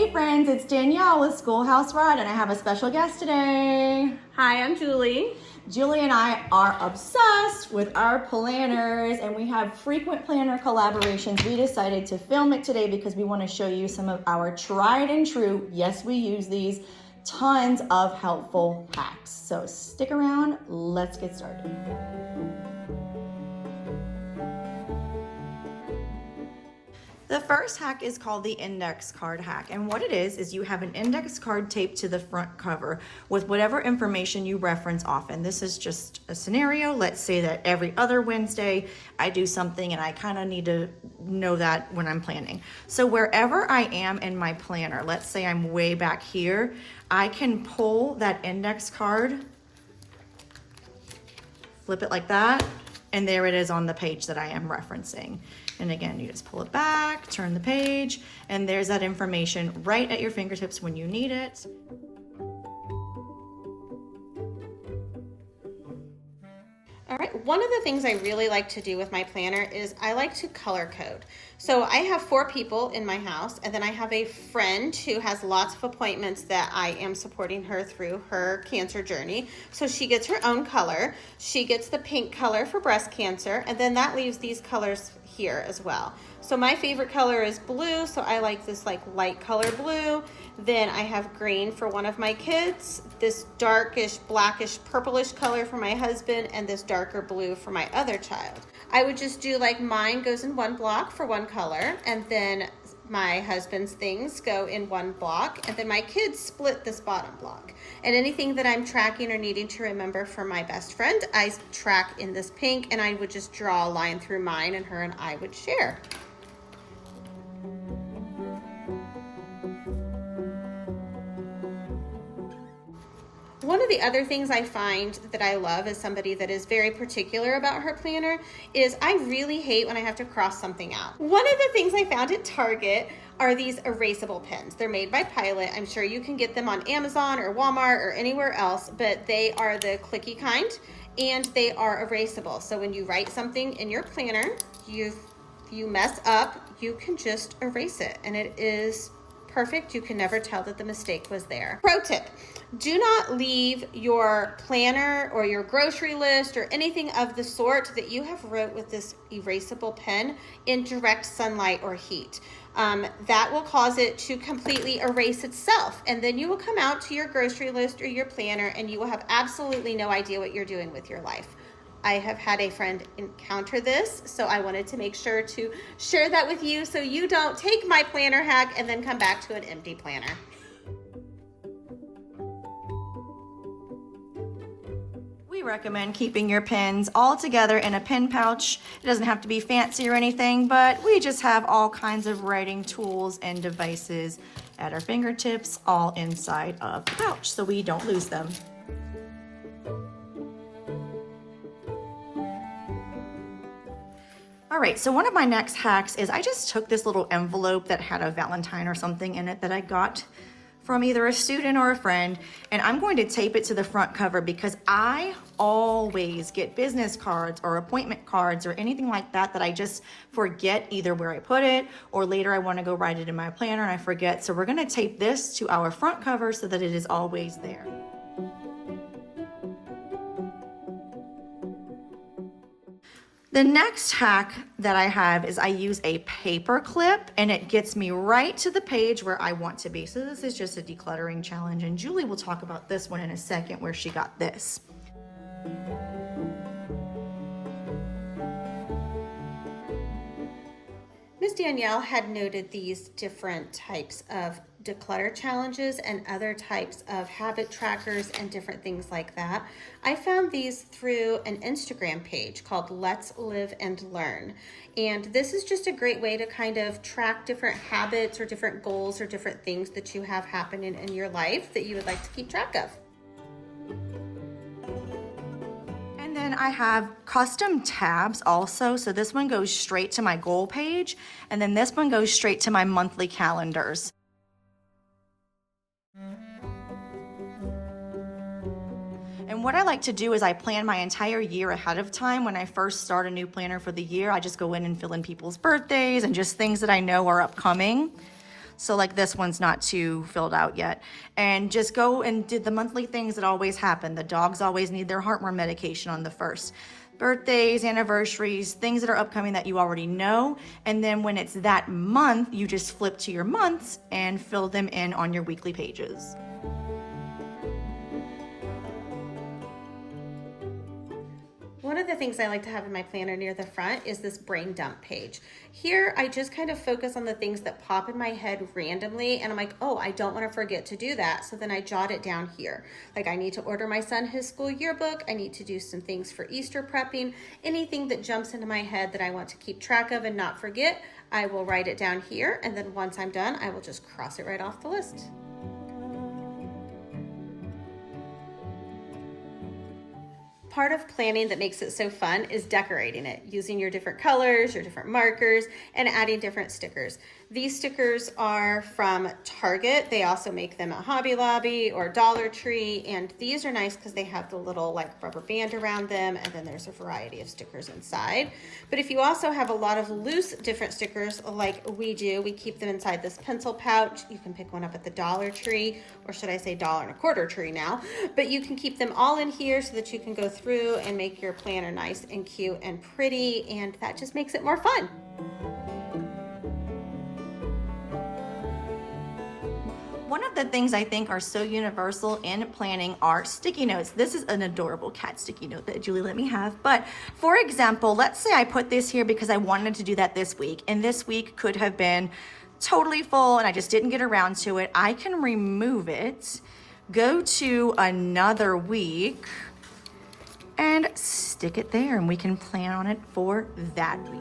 Hey friends, it's Danielle with Schoolhouse Rod, and I have a special guest today. Hi, I'm Julie. Julie and I are obsessed with our planners, and we have frequent planner collaborations. We decided to film it today because we want to show you some of our tried and true, yes, we use these, tons of helpful hacks. So stick around, let's get started. The first hack is called the index card hack, and what it is you have an index card taped to the front cover with whatever information you reference often. This is just a scenario. Let's say that every other Wednesday I do something and I kind of need to know that when I'm planning. So wherever I am in my planner, let's say I'm way back here, I can pull that index card, flip it like that, and there it is on the page that I am referencing. And again, you just pull it back, turn the page, and there's that information right at your fingertips when you need it. All right, one of the things I really like to do with my planner is I like to color code. So I have 4 people in my house, and then I have a friend who has lots of appointments that I am supporting her through her cancer journey. So she gets her own color. She gets the pink color for breast cancer, and then that leaves these colors here as well. So my favorite color is blue, so I like this like light color blue. Then I have green for one of my kids, this darkish, blackish, purplish color for my husband, and this darker blue for my other child. I would just do like mine goes in one block for one color, and then my husband's things go in one block, and then my kids split this bottom block. And anything that I'm tracking or needing to remember for my best friend, I track in this pink, and I would just draw a line through mine, and her and I would share. One of the other things I find that I love as somebody that is very particular about her planner is I really hate when I have to cross something out. One of the things I found at Target are these erasable pens. They're made by Pilot. I'm sure you can get them on Amazon or Walmart or anywhere else, but they are the clicky kind and they are erasable. So when you write something in your planner, if you mess up, you can just erase it, and it is perfect. You can never tell that the mistake was there. Pro tip: do not leave your planner or your grocery list or anything of the sort that you have wrote with this erasable pen in direct sunlight or heat. That will cause it to completely erase itself, and then you will come out to your grocery list or your planner and you will have absolutely no idea what you're doing with your life. I have had a friend encounter this, so I wanted to make sure to share that with you so you don't take my planner hack and then come back to an empty planner. We recommend keeping your pens all together in a pen pouch. It doesn't have to be fancy or anything, but we just have all kinds of writing tools and devices at our fingertips, all inside of the pouch, so we don't lose them. All right, so one of my next hacks is I just took this little envelope that had a Valentine or something in it that I got from either a student or a friend, and I'm going to tape it to the front cover because I always get business cards or appointment cards or anything like that that I just forget either where I put it, or later I want to go write it in my planner and I forget. So we're going to tape this to our front cover so that it is always there. The next hack that I have is I use a paper clip, and it gets me right to the page where I want to be. So this is just a decluttering challenge, and Julie will talk about this one in a second where she got this. Miss Danielle had noted these different types of declutter challenges and other types of habit trackers and different things like that. I found these through an Instagram page called Let's Live and Learn. And this is just a great way to kind of track different habits or different goals or different things that you have happening in your life that you would like to keep track of. And then I have custom tabs also. So this one goes straight to my goal page, and then this one goes straight to my monthly calendars. And what I like to do is I plan my entire year ahead of time. When I first start a new planner for the year, I just go in and fill in people's birthdays and just things that I know are upcoming. So like this one's not too filled out yet. And just go and do the monthly things that always happen. The dogs always need their heartworm medication on the 1st. Birthdays, anniversaries, things that are upcoming that you already know. And then when it's that month, you just flip to your months and fill them in on your weekly pages. One of the things I like to have in my planner near the front is this brain dump page. Here, I just kind of focus on the things that pop in my head randomly, and I'm like, oh, I don't want to forget to do that. So then I jot it down here. Like, I need to order my son his school yearbook. I need to do some things for Easter prepping. Anything that jumps into my head that I want to keep track of and not forget, I will write it down here. And then once I'm done, I will just cross it right off the list. Part of planning that makes it so fun is decorating it, using your different colors, your different markers, and adding different stickers. These stickers are from Target. They also make them at Hobby Lobby or Dollar Tree, and these are nice because they have the little like rubber band around them, and then there's a variety of stickers inside. But if you also have a lot of loose different stickers like we do, we keep them inside this pencil pouch. You can pick one up at the Dollar Tree, or should I say $1.25 tree now, but you can keep them all in here so that you can go through and make your planner nice and cute and pretty, and that just makes it more fun. One of the things I think are so universal in planning are sticky notes. This is an adorable cat sticky note that Julie let me have. But for example, let's say I put this here because I wanted to do that this week, and this week could have been totally full and I just didn't get around to it. I can remove it, go to another week, and stick it there, and we can plan on it for that week.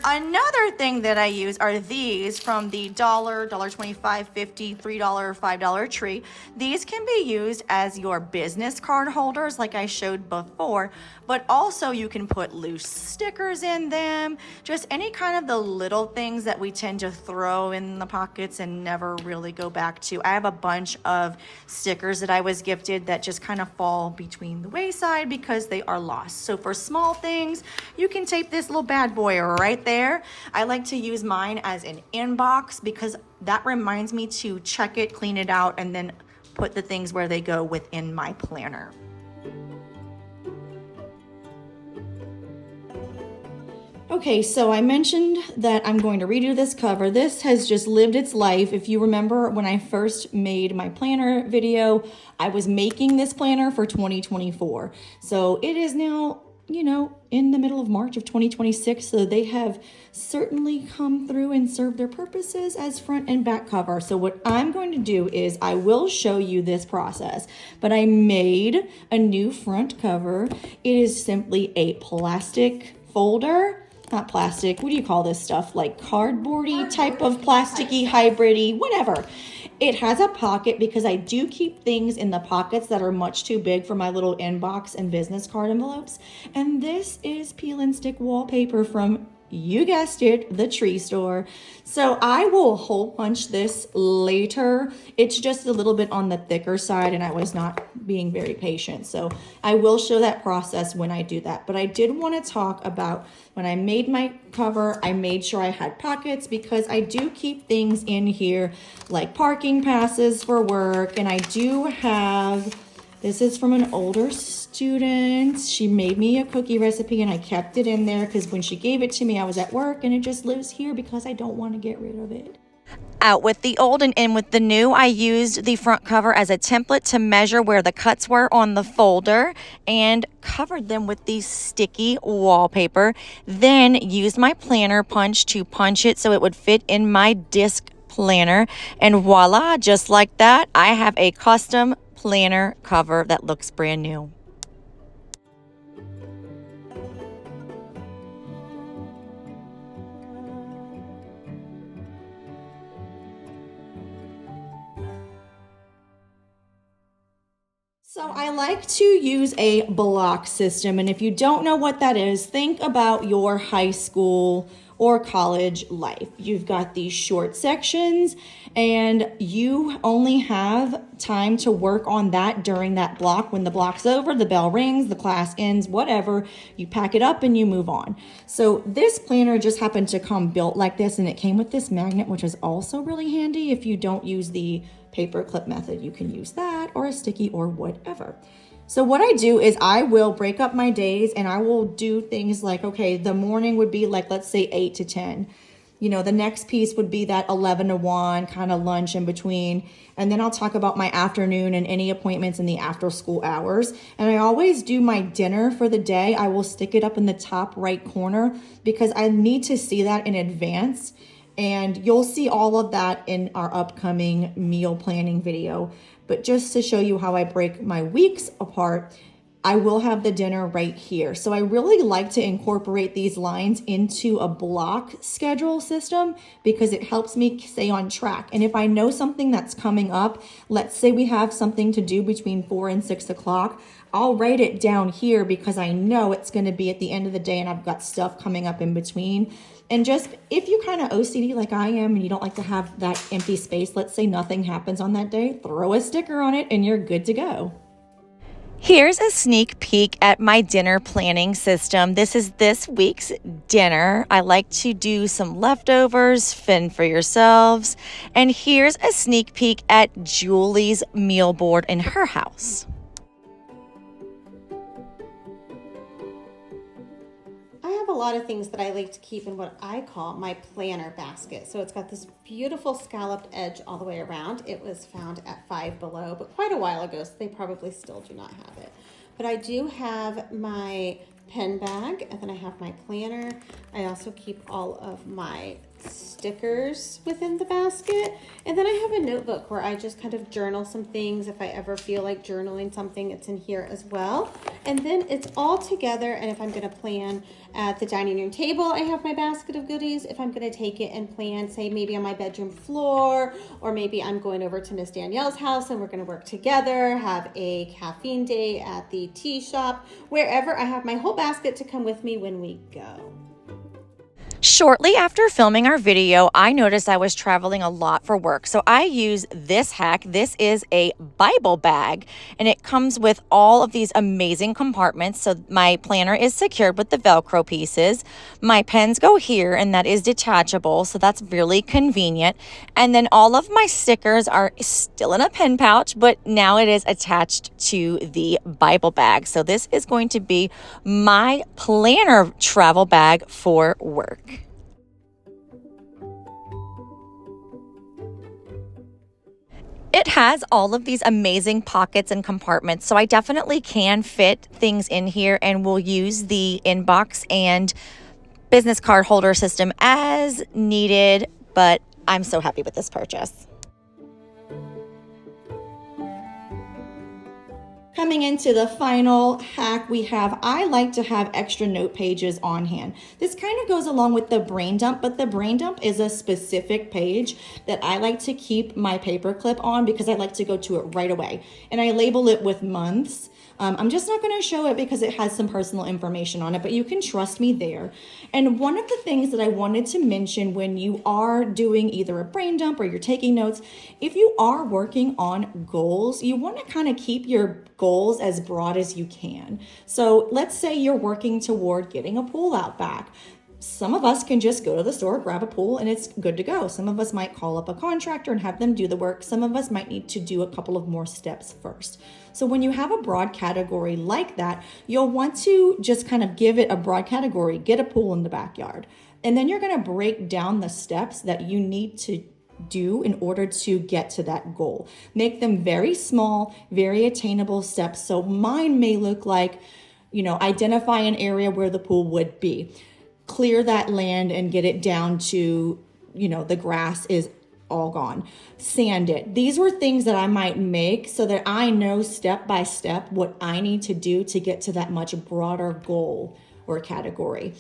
Another thing that I use are these from the $1, $1.25, $50, $3, $5 tree. These can be used as your business card holders like I showed before, but also you can put loose stickers in them, just any kind of the little things that we tend to throw in the pockets and never really go back to. I have a bunch of stickers that I was gifted that just kind of fall between the wayside because they are lost. So for small things, you can tape this little bad boy right there. I like to use mine as an inbox because that reminds me to check it, clean it out, and then put the things where they go within my planner. Okay, so I mentioned that I'm going to redo this cover. This has just lived its life. If you remember when I first made my planner video, I was making this planner for 2024. So it is now, you know, in the middle of March of 2026. So they have certainly come through and served their purposes as front and back cover. So what I'm going to do is I will show you this process, but I made a new front cover. It is simply a plastic folder. Not plastic, what do you call this stuff? Like cardboardy type of plasticky, hybridy, whatever. It has a pocket because I do keep things in the pockets that are much too big for my little inbox and business card envelopes. And this is peel and stick wallpaper from, you guessed it, the tree store. So I will hole punch this later. It's just a little bit on the thicker side and I was not being very patient. So I will show that process when I do that. But I did want to talk about when I made my cover, I made sure I had pockets because I do keep things in here like parking passes for work. And I do have, this is from an older student. She made me a cookie recipe and I kept it in there because when she gave it to me, I was at work, and it just lives here because I don't want to get rid of it. Out with the old and in with the new. I used the front cover as a template to measure where the cuts were on the folder and covered them with the sticky wallpaper. Then used my planner punch to punch it so it would fit in my disc planner. And voila, just like that, I have a custom planner cover that looks brand new. So I like to use a block system, and if you don't know what that is, think about your high school or college life. You've got these short sections and you only have time to work on that during that block. When the block's over, the bell rings, the class ends, whatever, you pack it up and you move on. So this planner just happened to come built like this, and it came with this magnet, which is also really handy. If you don't use the paper clip method, you can use that or a sticky or whatever. So what I do is I will break up my days and I will do things like, okay, the morning would be like, let's say 8 to 10. You know, the next piece would be that 11 to 1 kind of lunch in between. And then I'll talk about my afternoon and any appointments in the after school hours. And I always do my dinner for the day. I will stick it up in the top right corner because I need to see that in advance. And you'll see all of that in our upcoming meal planning video. But just to show you how I break my weeks apart, I will have the dinner right here. So I really like to incorporate these lines into a block schedule system because it helps me stay on track. And if I know something that's coming up, let's say we have something to do between 4 and 6 o'clock, I'll write it down here because I know it's going to be at the end of the day and I've got stuff coming up in between. And just if you kind of OCD like I am and you don't like to have that empty space, let's say nothing happens on that day, throw a sticker on it and you're good to go. Here's a sneak peek at my dinner planning system. This is this week's dinner. I like to do some leftovers, fend for yourselves. And here's a sneak peek at Julie's meal board in her house. I have a lot of things that I like to keep in what I call my planner basket. So it's got this beautiful scalloped edge all the way around. It was found at Five Below, but quite a while ago, so they probably still do not have it. But I do have my pen bag, and then I have my planner. I also keep all of my stickers within the basket, and then I have a notebook where I just kind of journal some things. If I ever feel like journaling something, it's in here as well. And then it's all together, and if I'm going to plan at the dining room table, I have my basket of goodies. If I'm going to take it and plan, say maybe on my bedroom floor, or maybe I'm going over to Miss Danielle's house and we're going to work together, have a caffeine day at the tea shop, wherever, I have my whole basket to come with me when we go. Shortly after filming our video, I noticed I was traveling a lot for work. So I use this hack. This is a Bible bag, and it comes with all of these amazing compartments. So my planner is secured with the Velcro pieces. My pens go here, and that is detachable. So that's really convenient. And then all of my stickers are still in a pen pouch, but now it is attached to the Bible bag. So this is going to be my planner travel bag for work. It has all of these amazing pockets and compartments, so I definitely can fit things in here, and we'll use the inbox and business card holder system as needed, but I'm so happy with this purchase. Coming into the final hack we have, I like to have extra note pages on hand. This kind of goes along with the brain dump, but the brain dump is a specific page that I like to keep my paper clip on because I like to go to it right away. And I label it with months. I'm just not going to show it because it has some personal information on it, but you can trust me there. And one of the things that I wanted to mention when you are doing either a brain dump or you're taking notes, if you are working on goals, you want to kind of keep your goals as broad as you can. So let's say you're working toward getting a pool out back. Some of us can just go to the store, grab a pool, and it's good to go. Some of us might call up a contractor and have them do the work. Some of us might need to do a couple of more steps first. So when you have a broad category like that, you'll want to just kind of give it a broad category, get a pool in the backyard. And then you're going to break down the steps that you need to do in order to get to that goal. Make them very small, very attainable steps. So mine may look like, identify an area where the pool would be. Clear that land and get it down to, the grass is all gone. Sand it. These were things that I might make so that I know step by step what I need to do to get to that much broader goal or category.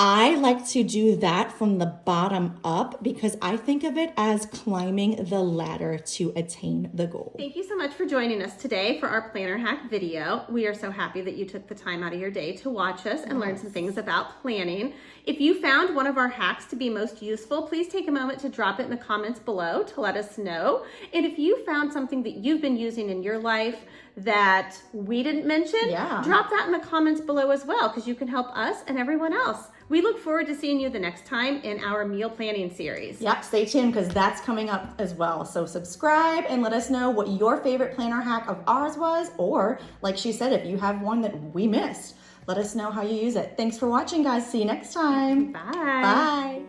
I like to do that from the bottom up because I think of it as climbing the ladder to attain the goal. Thank you so much for joining us today for our planner hack video. We are so happy that you took the time out of your day to watch us and learn some things about planning. If you found one of our hacks to be most useful, please take a moment to drop it in the comments below to let us know. And if you found something that you've been using in your life that we didn't mention, drop that in the comments below as well, because you can help us and everyone else. We look forward to seeing you the next time in our meal planning series. Yep, stay tuned because that's coming up as well. So subscribe and let us know what your favorite planner hack of ours was, or like she said, if you have one that we missed, let us know how you use it. Thanks for watching, guys. See you next time. Bye. Bye.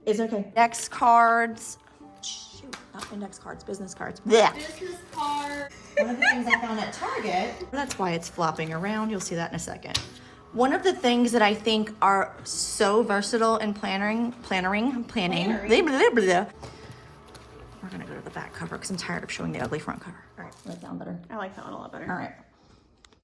It's okay. Index cards. Shoot, not index cards, business cards. Blech. Business card. One of the things I found at Target, that's why it's flopping around. You'll see that in a second. One of the things that I think are so versatile in planning. Blah, blah, blah. We're gonna go to the back cover because I'm tired of showing the ugly front cover. All right, that sound better. I like that one a lot better. All right.